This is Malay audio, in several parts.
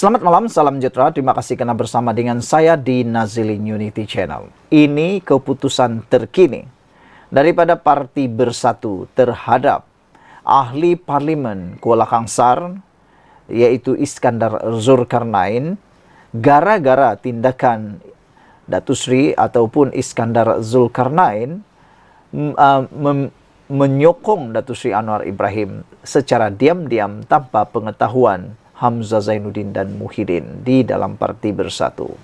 Selamat malam, salam sejahtera. Terima kasih karena bersama dengan saya di Nazilin Unity Channel. Ini keputusan terkini daripada Parti Bersatu terhadap ahli Parlimen Kuala Kangsar, yaitu Iskandar Zulkarnain, gara-gara tindakan Datuk Seri ataupun Iskandar Zulkarnain menyokong Datuk Seri Anwar Ibrahim secara diam-diam tanpa pengetahuan Hamzah Zainuddin dan Muhyiddin di dalam Parti Bersatu.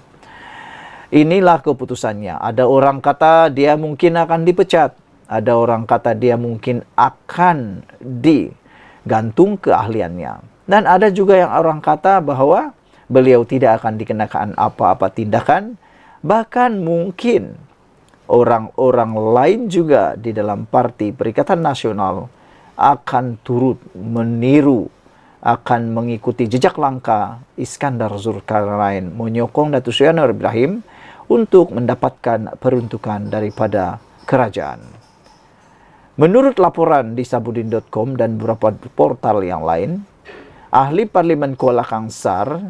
Inilah keputusannya. Ada orang kata dia mungkin akan dipecat. Ada orang kata dia mungkin akan digantung keahliannya. Dan ada juga yang orang kata bahwa beliau tidak akan dikenakan apa-apa tindakan. Bahkan mungkin orang-orang lain juga di dalam Parti Perikatan Nasional akan turut meniru, akan mengikuti jejak langkah Iskandar Zulkarnain menyokong Datuk Seri Anwar Ibrahim untuk mendapatkan peruntukan daripada kerajaan. Menurut laporan di sabudin.com dan beberapa portal yang lain, ahli Parlimen Kuala Kangsar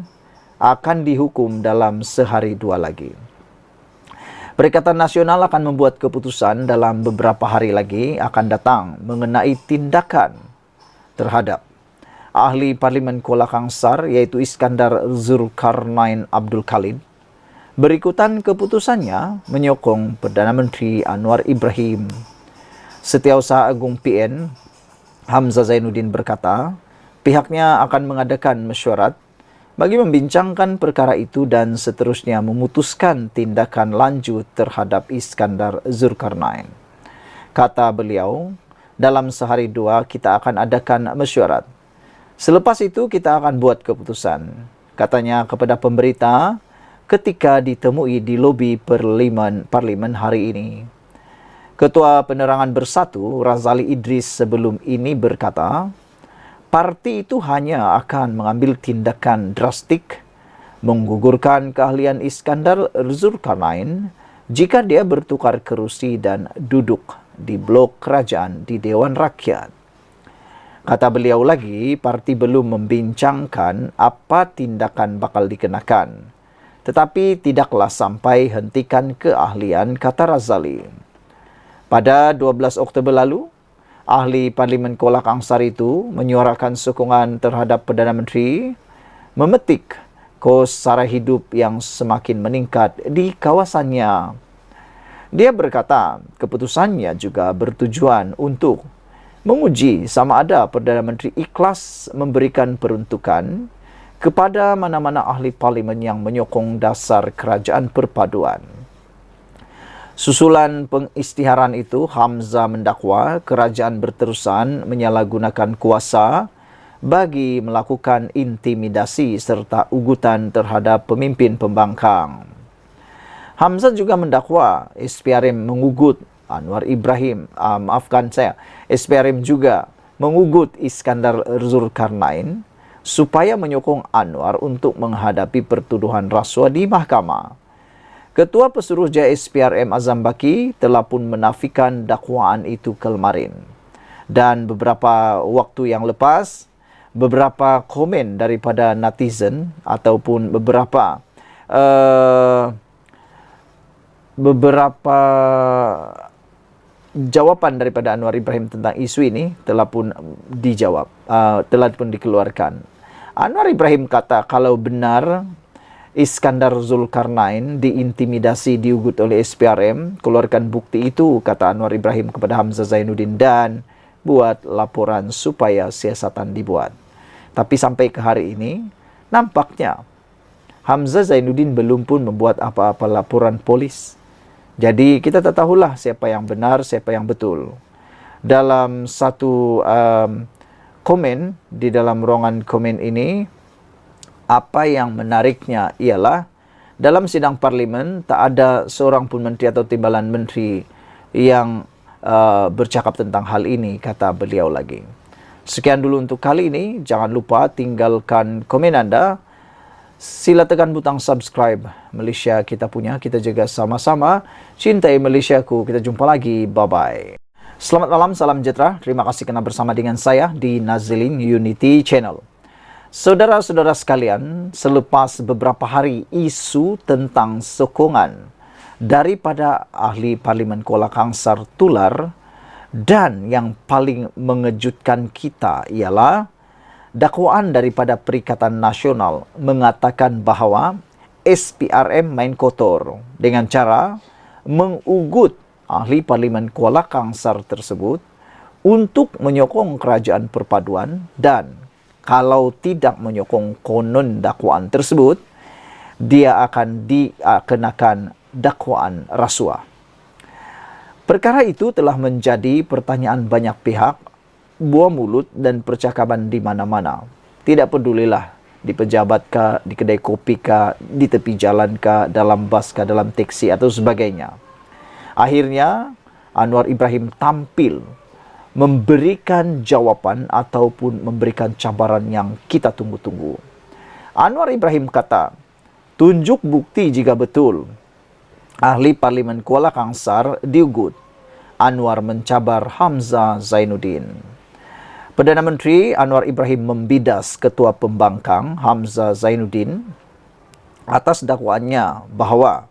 akan dihukum dalam sehari dua lagi. Perikatan Nasional akan membuat keputusan dalam beberapa hari lagi akan datang mengenai tindakan terhadap ahli Parlimen Kuala Kangsar, yaitu Iskandar Zulkarnain Abdul Khalid. Berikutan keputusannya menyokong Perdana Menteri Anwar Ibrahim. Setiausaha Agung PN Hamzah Zainuddin berkata, pihaknya akan mengadakan mesyuarat bagi membincangkan perkara itu dan seterusnya memutuskan tindakan lanjut terhadap Iskandar Zulkarnain. Kata beliau, dalam sehari dua kita akan adakan mesyuarat. Selepas itu kita akan buat keputusan. Katanya kepada pemberita ketika ditemui di lobi Parlimen hari ini. Ketua Penerangan Bersatu Razali Idris sebelum ini berkata, parti itu hanya akan mengambil tindakan drastik menggugurkan keahlian Iskandar Zulkarnain jika dia bertukar kerusi dan duduk di blok kerajaan di Dewan Rakyat. Kata beliau lagi, parti belum membincangkan apa tindakan bakal dikenakan. Tetapi tidaklah sampai hentikan keahlian, kata Razali. Pada 12 Oktober lalu, ahli Parlimen Kuala Kangsar itu menyuarakan sokongan terhadap Perdana Menteri memetik kos sara hidup yang semakin meningkat di kawasannya. Dia berkata, keputusannya juga bertujuan untuk menguji sama ada Perdana Menteri ikhlas memberikan peruntukan kepada mana-mana ahli parlimen yang menyokong dasar kerajaan perpaduan. Susulan pengisytiharan itu, Hamzah mendakwa kerajaan berterusan menyalahgunakan kuasa bagi melakukan intimidasi serta ugutan terhadap pemimpin pembangkang. Hamzah juga mendakwa SPRM mengugut Anwar Ibrahim, SPRM juga mengugut Iskandar Zulkarnain supaya menyokong Anwar untuk menghadapi pertuduhan rasuah di mahkamah. Ketua Pesuruhjaya SPRM Azam Baki telah pun menafikan dakwaan itu kemarin. Dan beberapa waktu yang lepas, beberapa komen daripada netizen ataupun beberapa jawapan daripada Anwar Ibrahim tentang isu ini telah pun dijawab, telah pun dikeluarkan. Anwar Ibrahim kata kalau benar Iskandar Zulkarnain diintimidasi, diugut oleh SPRM, keluarkan bukti itu, kata Anwar Ibrahim kepada Hamzah Zainuddin, dan buat laporan supaya siasatan dibuat. Tapi sampai ke hari ini, nampaknya Hamzah Zainuddin belum pun membuat apa-apa laporan polis. Jadi kita tak tahulah siapa yang benar, siapa yang betul. Dalam satu komen, di dalam ruangan komen ini, apa yang menariknya ialah dalam sidang parlimen tak ada seorang pun menteri atau timbalan menteri yang bercakap tentang hal ini, kata beliau lagi. Sekian dulu untuk kali ini. Jangan lupa tinggalkan komen anda. Sila tekan butang subscribe. Malaysia kita punya, kita jaga sama-sama. Cintai Malaysiaku. Kita jumpa lagi. Bye-bye. Selamat malam, salam sejahtera. Terima kasih kerana bersama dengan saya di Nazilin Unity Channel. Saudara-saudara sekalian, selepas beberapa hari isu tentang sokongan daripada ahli Parlimen Kuala Kangsar tular, dan yang paling mengejutkan kita ialah dakwaan daripada Perikatan Nasional mengatakan bahawa SPRM main kotor dengan cara mengugut ahli Parlimen Kuala Kangsar tersebut untuk menyokong kerajaan perpaduan, dan kalau tidak menyokong konon dakwaan tersebut, dia akan dikenakan dakwaan rasuah. Perkara itu telah menjadi pertanyaan banyak pihak, buah mulut dan percakapan di mana-mana. Tidak pedulilah di pejabat kah, di kedai kopi kah, di tepi jalan kah, dalam bas kah, dalam teksi atau sebagainya. Akhirnya Anwar Ibrahim tampil memberikan jawaban ataupun memberikan cabaran yang kita tunggu-tunggu. Anwar Ibrahim kata, tunjuk bukti jika betul ahli Parlimen Kuala Kangsar diugut. Anwar mencabar Hamzah Zainuddin. Perdana Menteri Anwar Ibrahim membidas Ketua Pembangkang Hamzah Zainuddin atas dakwaannya bahawa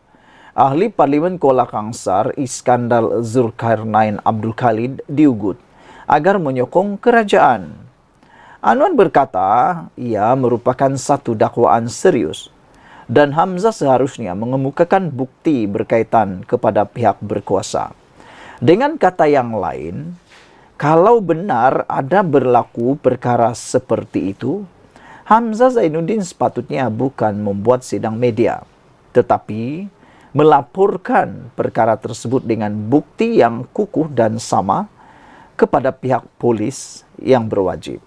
ahli Parlimen Kuala Kangsar Iskandar Zulkarnain Abdul Khalid diugut agar menyokong kerajaan. Anwar berkata ia merupakan satu dakwaan serius dan Hamzah seharusnya mengemukakan bukti berkaitan kepada pihak berkuasa. Dengan kata yang lain, kalau benar ada berlaku perkara seperti itu, Hamzah Zainuddin sepatutnya bukan membuat sidang media, tetapi melaporkan perkara tersebut dengan bukti yang kukuh dan sama kepada pihak polis yang berwajib.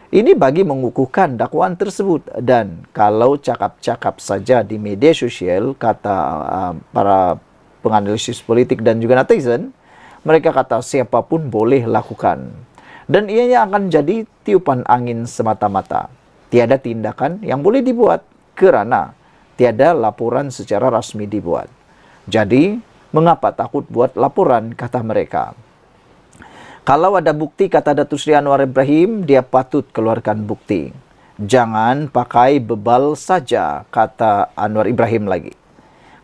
Ini bagi mengukuhkan dakwaan tersebut, dan kalau cakap-cakap saja di media sosial, kata para penganalisis politik dan juga netizen, mereka kata siapapun boleh lakukan. Dan ianya akan jadi tiupan angin semata-mata. Tiada tindakan yang boleh dibuat kerana tiada laporan secara rasmi dibuat. Jadi, mengapa takut buat laporan, kata mereka. Kalau ada bukti, kata Datuk Seri Anwar Ibrahim, dia patut keluarkan bukti. Jangan pakai bebal saja, kata Anwar Ibrahim lagi.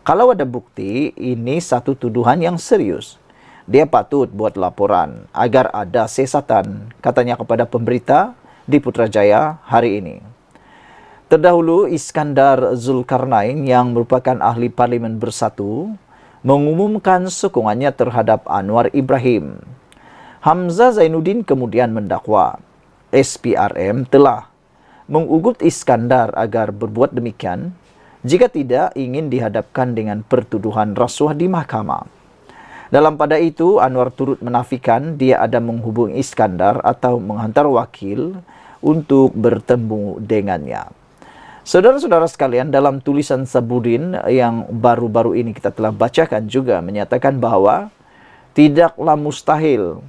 Kalau ada bukti, ini satu tuduhan yang serius. Dia patut buat laporan agar ada siasatan, katanya kepada pemberita di Putrajaya hari ini. Terdahulu, Iskandar Zulkarnain yang merupakan ahli Parlimen Bersatu mengumumkan sokongannya terhadap Anwar Ibrahim. Hamzah Zainuddin kemudian mendakwa SPRM telah mengugut Iskandar agar berbuat demikian jika tidak ingin dihadapkan dengan pertuduhan rasuah di mahkamah. Dalam pada itu, Anwar turut menafikan dia ada menghubungi Iskandar atau menghantar wakil untuk bertemu dengannya. Saudara-saudara sekalian, dalam tulisan Sabudin yang baru-baru ini kita telah bacakan juga menyatakan bahawa tidaklah mustahil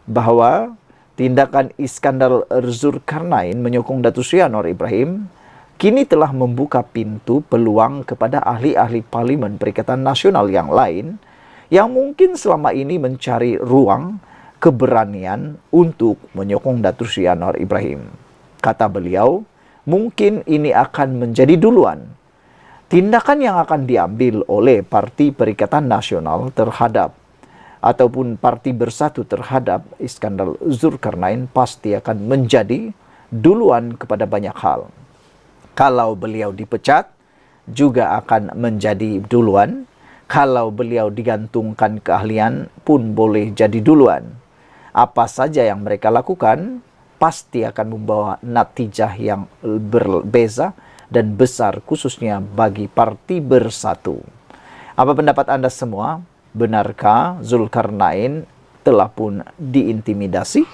bahawa tindakan Iskandar Zulkarnain menyokong Datuk Seri Anwar Ibrahim kini telah membuka pintu peluang kepada ahli-ahli Parlimen Perikatan Nasional yang lain yang mungkin selama ini mencari ruang keberanian untuk menyokong Datuk Seri Anwar Ibrahim. Kata beliau, mungkin ini akan menjadi duluan tindakan yang akan diambil oleh Parti Perikatan Nasional terhadap ataupun Parti Bersatu terhadap Iskandar Zulkarnain pasti akan menjadi duluan kepada banyak hal. Kalau beliau dipecat, juga akan menjadi duluan. Kalau beliau digantungkan keahlian pun boleh jadi duluan. Apa saja yang mereka lakukan, pasti akan membawa natijah yang berbeza dan besar khususnya bagi Parti Bersatu. Apa pendapat Anda semua? Benarkah Zulkarnain telah pun diintimidasi?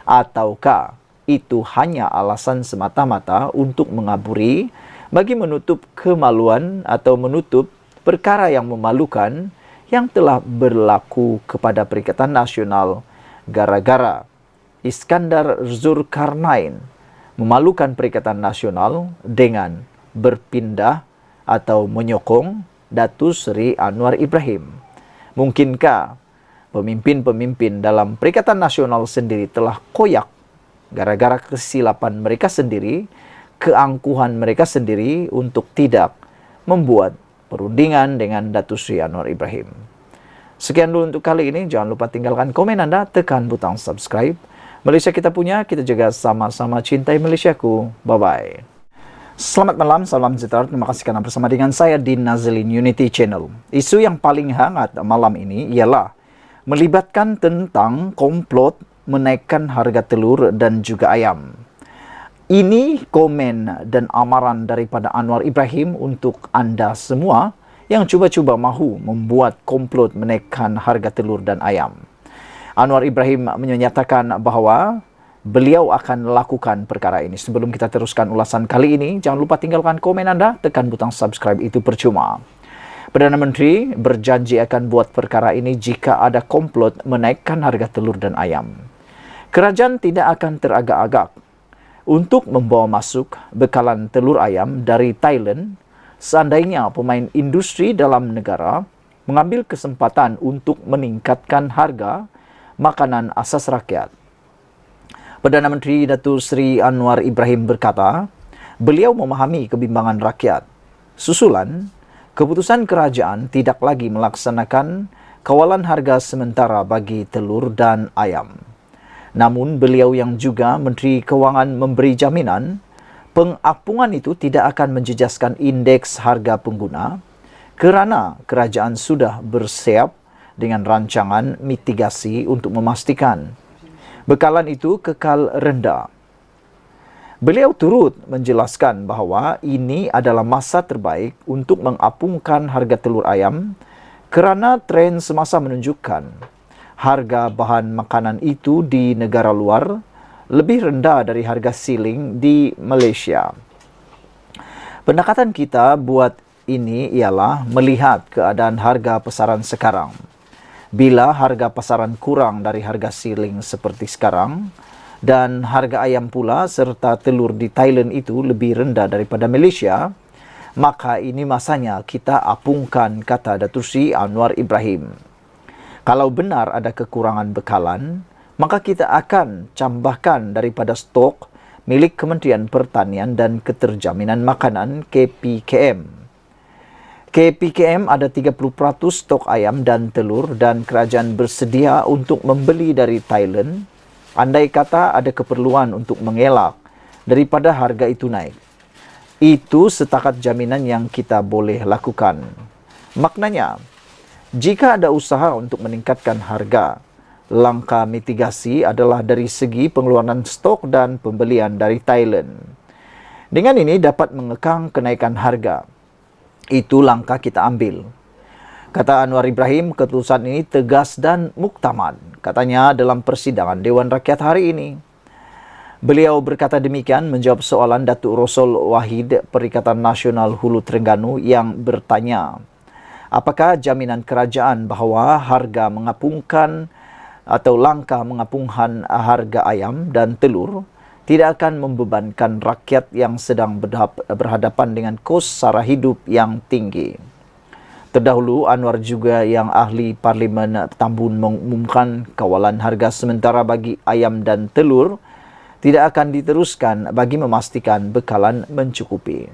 Ataukah itu hanya alasan semata-mata untuk mengaburi bagi menutup kemaluan atau menutup perkara yang memalukan yang telah berlaku kepada Perikatan Nasional gara-gara Iskandar Zulkarnain memalukan Perikatan Nasional dengan berpindah atau menyokong Datuk Seri Anwar Ibrahim. Mungkinkah pemimpin-pemimpin dalam Perikatan Nasional sendiri telah koyak gara-gara kesilapan mereka sendiri keangkuhan mereka sendiri untuk tidak membuat perundingan dengan Datuk Seri Anwar Ibrahim. Sekian dulu untuk kali ini. Jangan lupa tinggalkan komen Anda, tekan butang subscribe. Malaysia kita punya, kita jaga sama-sama cintai Malaysiaku. Bye-bye. Selamat malam, salam sejahtera. Terima kasih karena bersama dengan saya di Nazlin Unity Channel. Isu yang paling hangat malam ini ialah melibatkan tentang komplot menaikkan harga telur dan juga ayam. Ini komen dan amaran daripada Anwar Ibrahim untuk anda semua yang cuba-cuba mahu membuat komplot menaikkan harga telur dan ayam. Anwar Ibrahim menyatakan bahawa beliau akan lakukan perkara ini. Sebelum kita teruskan ulasan kali ini, jangan lupa tinggalkan komen anda, tekan butang subscribe, itu percuma. Perdana Menteri berjanji akan buat perkara ini jika ada komplot menaikkan harga telur dan ayam. Kerajaan tidak akan teragak-agak untuk membawa masuk bekalan telur ayam dari Thailand seandainya pemain industri dalam negara mengambil kesempatan untuk meningkatkan harga makanan asas rakyat. Perdana Menteri Datuk Seri Anwar Ibrahim berkata, beliau memahami kebimbangan rakyat. Susulan, keputusan kerajaan tidak lagi melaksanakan kawalan harga sementara bagi telur dan ayam. Namun beliau yang juga Menteri Kewangan memberi jaminan, pengapungan itu tidak akan menjejaskan indeks harga pengguna kerana kerajaan sudah bersiap dengan rancangan mitigasi untuk memastikan bekalan itu kekal rendah. Beliau turut menjelaskan bahawa ini adalah masa terbaik untuk mengapungkan harga telur ayam kerana tren semasa menunjukkan harga bahan makanan itu di negara luar lebih rendah dari harga siling di Malaysia. Pendekatan kita buat ini ialah melihat keadaan harga pasaran sekarang. Bila harga pasaran kurang dari harga siling seperti sekarang dan harga ayam pula serta telur di Thailand itu lebih rendah daripada Malaysia, maka ini masanya kita apungkan, kata Datuk Seri Anwar Ibrahim. Kalau benar ada kekurangan bekalan, maka kita akan tambahkan daripada stok milik Kementerian Pertanian dan Keterjaminan Makanan KPKM. KPKM ada 30% stok ayam dan telur dan kerajaan bersedia untuk membeli dari Thailand andai kata ada keperluan untuk mengelak daripada harga itu naik. Itu setakat jaminan yang kita boleh lakukan. Maknanya, jika ada usaha untuk meningkatkan harga, langkah mitigasi adalah dari segi pengeluaran stok dan pembelian dari Thailand. Dengan ini dapat mengekang kenaikan harga. Itu langkah kita ambil. Kata Anwar Ibrahim, keputusan ini tegas dan muktamad, katanya dalam persidangan Dewan Rakyat hari ini. Beliau berkata demikian menjawab soalan Datuk Rosul Wahid Perikatan Nasional Hulu Terengganu yang bertanya, apakah jaminan kerajaan bahawa harga mengapungkan atau langkah mengapungkan harga ayam dan telur tidak akan membebankan rakyat yang sedang berhadapan dengan kos sara hidup yang tinggi. Terdahulu, Anwar juga yang ahli Parlimen Tambun mengumumkan kawalan harga sementara bagi ayam dan telur tidak akan diteruskan bagi memastikan bekalan mencukupi.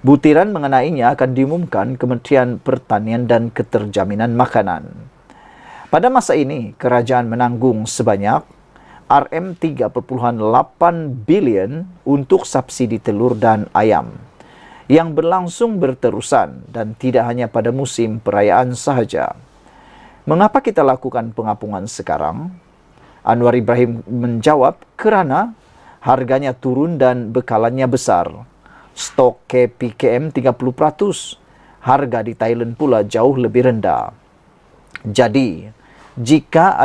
Butiran mengenainya akan diumumkan Kementerian Pertanian dan Keterjaminan Makanan. Pada masa ini, kerajaan menanggung sebanyak RM3.8 bilion untuk subsidi telur dan ayam yang berlangsung berterusan dan tidak hanya pada musim perayaan sahaja. Mengapa kita lakukan pengapungan sekarang? Anwar Ibrahim menjawab, kerana harganya turun dan bekalannya besar. Stok KPKM 30%, harga di Thailand pula jauh lebih rendah. Jadi, jika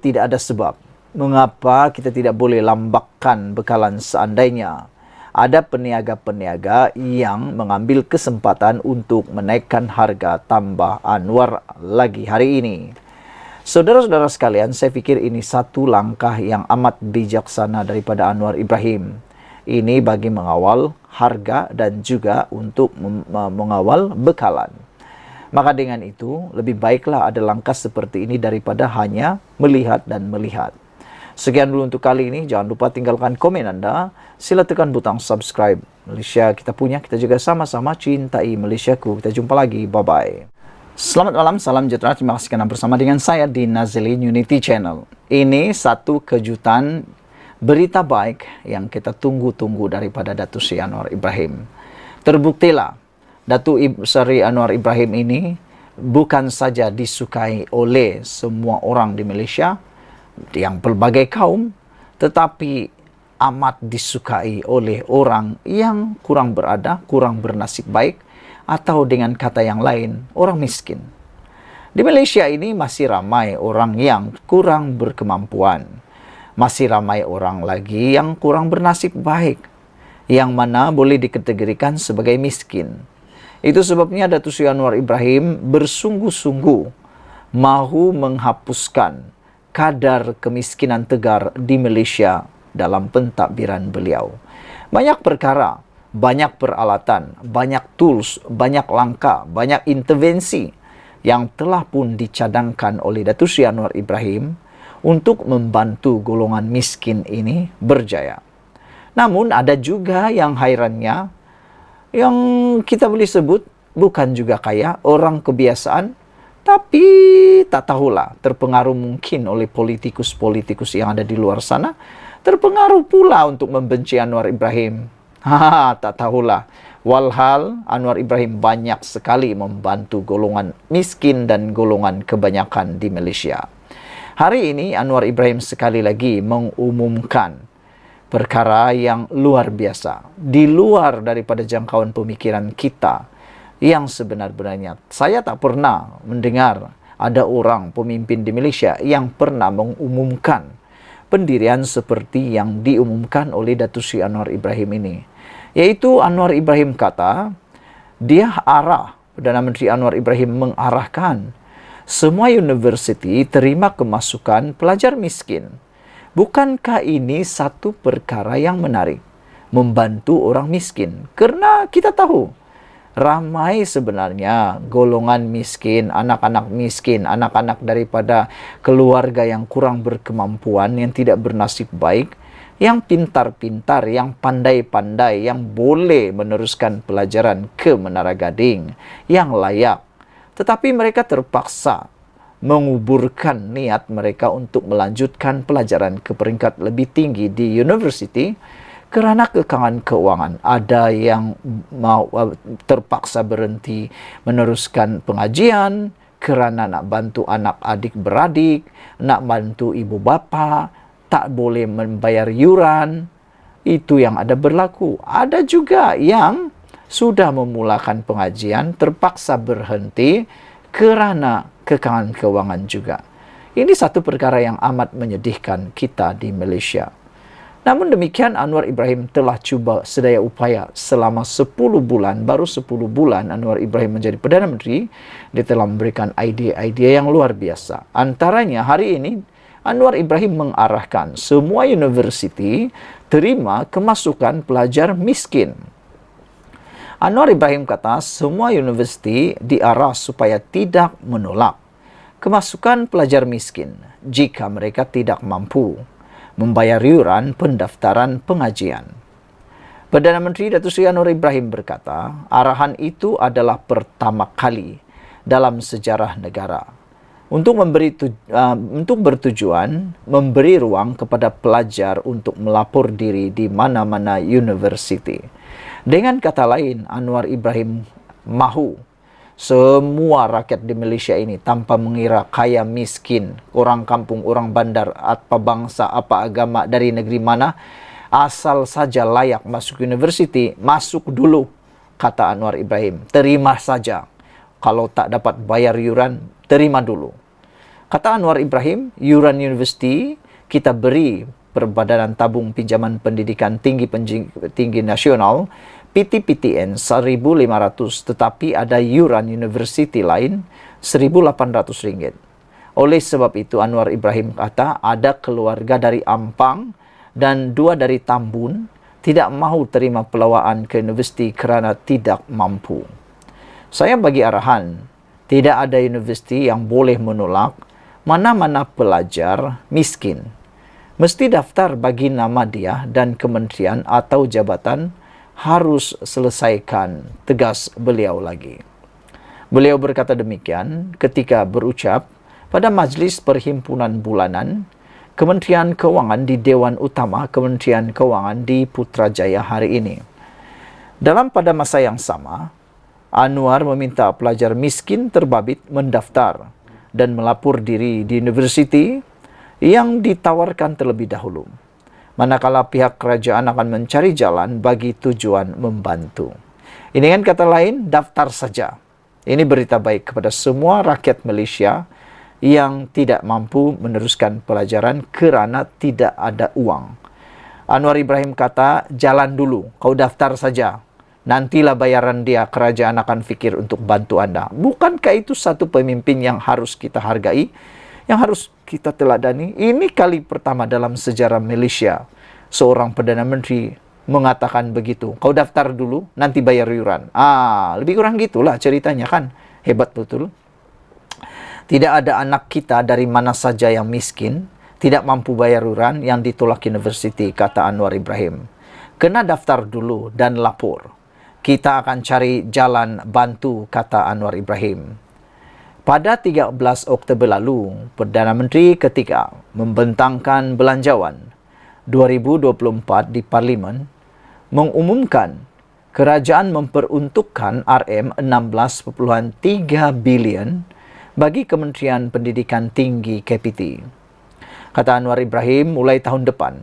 tidak ada sebab mengapa kita tidak boleh lambakan bekalan seandainya ada peniaga-peniaga yang mengambil kesempatan untuk menaikkan harga, tambah Anwar lagi hari ini. Saudara-saudara sekalian, saya fikir ini satu langkah yang amat bijaksana daripada Anwar Ibrahim. Ini bagi mengawal harga dan juga untuk mengawal bekalan. Maka dengan itu, lebih baiklah ada langkah seperti ini daripada hanya melihat dan melihat. Sekian dulu untuk kali ini. Jangan lupa tinggalkan komen Anda. Sila tekan butang subscribe. Malaysia kita punya, kita juga sama-sama cintai Malaysiaku. Kita jumpa lagi. Bye-bye. Selamat malam, salam sejahtera. Terima kasih karena bersama dengan saya di Nazilin Unity Channel. Ini satu kejutan berita baik yang kita tunggu-tunggu daripada Datuk Seri Anwar Ibrahim. Terbuktilah Datuk Seri Anwar Ibrahim ini bukan saja disukai oleh semua orang di Malaysia, yang pelbagai kaum, tetapi amat disukai oleh orang yang kurang berada, kurang bernasib baik, atau dengan kata yang lain, orang miskin. Di Malaysia ini masih ramai orang yang kurang berkemampuan. Masih ramai orang lagi yang kurang bernasib baik, yang mana boleh dikategorikan sebagai miskin. Itu sebabnya Datuk Seri Anwar Ibrahim bersungguh-sungguh mahu menghapuskan kadar kemiskinan tegar di Malaysia dalam pentadbiran beliau. Banyak perkara, banyak peralatan, banyak tools, banyak langkah, banyak intervensi yang telah pun dicadangkan oleh Datuk Seri Anwar Ibrahim untuk membantu golongan miskin ini berjaya. Namun ada juga yang hairannya, yang kita boleh sebut bukan juga kaya, orang kebiasaan, tapi tak tahulah, terpengaruh mungkin oleh politikus-politikus yang ada di luar sana, terpengaruh pula untuk membenci Anwar Ibrahim. Tak tahulah. Walhal Anwar Ibrahim banyak sekali membantu golongan miskin dan golongan kebanyakan di Malaysia. Hari ini Anwar Ibrahim sekali lagi mengumumkan perkara yang luar biasa, di luar daripada jangkauan pemikiran kita, yang sebenar-benarnya saya tak pernah mendengar ada orang pemimpin di Malaysia yang pernah mengumumkan pendirian seperti yang diumumkan oleh Datuk Seri Anwar Ibrahim ini. Yaitu Anwar Ibrahim kata, Perdana Menteri Anwar Ibrahim mengarahkan semua universiti terima kemasukan pelajar miskin. Bukankah ini satu perkara yang menarik? Membantu orang miskin. Kerana kita tahu, ramai sebenarnya golongan miskin, anak-anak daripada keluarga yang kurang berkemampuan, yang tidak bernasib baik, yang pintar-pintar, yang pandai-pandai, yang boleh meneruskan pelajaran ke Menara Gading, yang layak. Tetapi mereka terpaksa menguburkan niat mereka untuk melanjutkan pelajaran ke peringkat lebih tinggi di universiti kerana kekangan keuangan. Ada yang terpaksa berhenti meneruskan pengajian kerana nak bantu anak adik beradik, nak bantu ibu bapa, tak boleh membayar yuran. Itu yang ada berlaku. Ada juga yang sudah memulakan pengajian terpaksa berhenti kerana kekangan keuangan juga. Ini satu perkara yang amat menyedihkan kita di Malaysia. Namun demikian, Anwar Ibrahim telah cuba sedaya upaya selama 10 bulan, baru 10 bulan Anwar Ibrahim menjadi Perdana Menteri, dia telah memberikan idea-idea yang luar biasa. Antaranya hari ini, Anwar Ibrahim mengarahkan semua universiti terima kemasukan pelajar miskin. Anwar Ibrahim kata semua universiti diarah supaya tidak menolak kemasukan pelajar miskin jika mereka tidak mampu membayar yuran pendaftaran pengajian. Perdana Menteri Datuk Seri Anwar Ibrahim berkata, arahan itu adalah pertama kali dalam sejarah negara untuk bertujuan memberi ruang kepada pelajar untuk melapor diri di mana-mana universiti. Dengan kata lain, Anwar Ibrahim mahu semua rakyat di Malaysia ini tanpa mengira kaya miskin, orang kampung, orang bandar, apa bangsa, apa agama, dari negeri mana, asal saja layak masuk universiti, masuk dulu, kata Anwar Ibrahim. Terima saja. Kalau tak dapat bayar yuran, terima dulu. Kata Anwar Ibrahim, yuran universiti kita beri Perbadanan Tabung Pinjaman Pendidikan Tinggi Nasional, PTPTN 1,500, tetapi ada yuran universiti lain RM1,800. Oleh sebab itu Anwar Ibrahim kata ada keluarga dari Ampang dan 2 dari Tambun tidak mahu terima pelawaan ke universiti kerana tidak mampu. Saya bagi arahan, tidak ada universiti yang boleh menolak mana-mana pelajar miskin. Mesti daftar bagi nama dia dan kementerian atau jabatan harus selesaikan, tegas beliau lagi. Beliau berkata demikian ketika berucap pada Majlis Perhimpunan Bulanan Kementerian Keuangan di Dewan Utama Kementerian Keuangan di Putrajaya hari ini. Pada masa yang sama, Anwar meminta pelajar miskin terbabit mendaftar dan melapor diri di universiti yang ditawarkan terlebih dahulu, manakala pihak kerajaan akan mencari jalan bagi tujuan membantu. Ini dengan kata lain, daftar saja. Ini berita baik kepada semua rakyat Malaysia yang tidak mampu meneruskan pelajaran kerana tidak ada uang. Anwar Ibrahim kata, jalan dulu, kau daftar saja. Nantilah bayaran dia, kerajaan akan fikir untuk bantu anda. Bukankah itu satu pemimpin yang harus kita hargai, yang harus kita teladani? Ini kali pertama dalam sejarah Malaysia seorang Perdana Menteri mengatakan begitu. Kau daftar dulu, nanti bayar iuran. Lebih kurang gitulah ceritanya kan. Hebat betul. Tidak ada anak kita dari mana saja yang miskin, tidak mampu bayar iuran yang ditolak universiti, kata Anwar Ibrahim. Kena daftar dulu dan lapor. Kita akan cari jalan bantu, kata Anwar Ibrahim. Pada 13 Oktober lalu, Perdana Menteri ketika membentangkan belanjawan 2024 di Parlimen mengumumkan kerajaan memperuntukkan RM16.3 bilion bagi Kementerian Pendidikan Tinggi KPT. Kata Anwar Ibrahim, mulai tahun depan,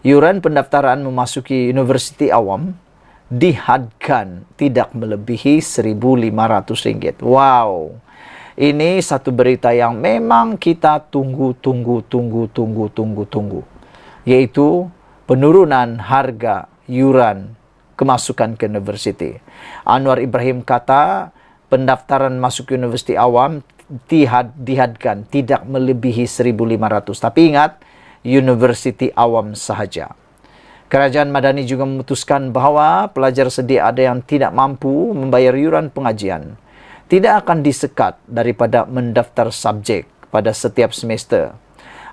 iuran pendaftaran memasuki universiti awam dihadkan tidak melebihi RM1.500. Wow, ini satu berita yang memang kita tunggu, yaitu penurunan harga iuran kemasukan ke universiti. Anwar Ibrahim kata pendaftaran masuk universiti awam dihadkan tidak melebihi RM1.500. Tapi ingat, universiti awam sahaja. Kerajaan Madani juga memutuskan bahawa pelajar sedia ada yang tidak mampu membayar iuran pengajian tidak akan disekat daripada mendaftar subjek pada setiap semester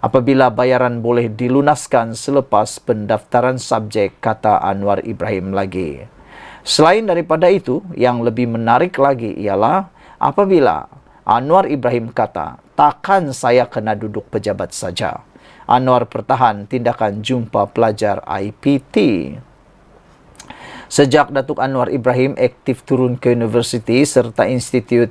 apabila bayaran boleh dilunaskan selepas pendaftaran subjek, kata Anwar Ibrahim lagi. Selain daripada itu, yang lebih menarik lagi ialah apabila Anwar Ibrahim kata, takkan saya kena duduk pejabat saja. Anwar pertahan tindakan jumpa pelajar IPT. Sejak Datuk Anwar Ibrahim aktif turun ke universiti serta Institut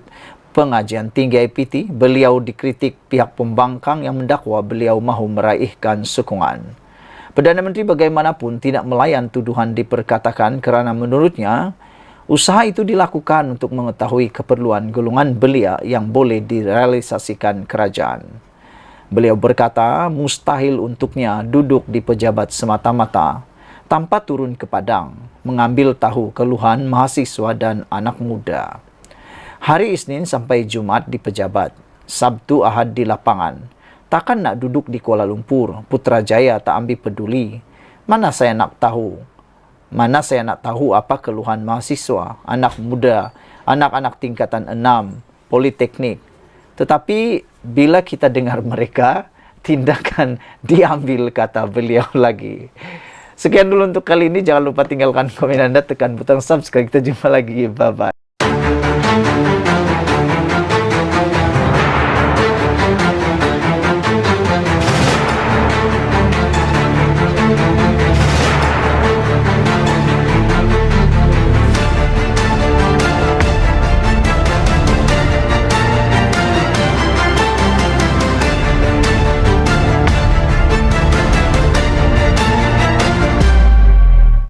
Pengajian Tinggi IPT, beliau dikritik pihak pembangkang yang mendakwa beliau mahu meraihkan sokongan. Perdana Menteri bagaimanapun tidak melayan tuduhan diperkatakan kerana menurutnya, usaha itu dilakukan untuk mengetahui keperluan golongan belia yang boleh direalisasikan kerajaan. Beliau berkata, mustahil untuknya duduk di pejabat semata-mata tanpa turun ke padang, mengambil tahu keluhan mahasiswa dan anak muda. Hari Isnin sampai Jumaat di pejabat, Sabtu Ahad di lapangan. Takkan nak duduk di Kuala Lumpur, Putrajaya tak ambil peduli. Mana saya nak tahu apa keluhan mahasiswa, anak muda, anak-anak tingkatan 6, politeknik. Tetapi bila kita dengar mereka, tindakan diambil, kata beliau lagi. Sekian dulu untuk kali ini. Jangan lupa tinggalkan komen anda, tekan butang subscribe. Kita jumpa lagi. Bye-bye.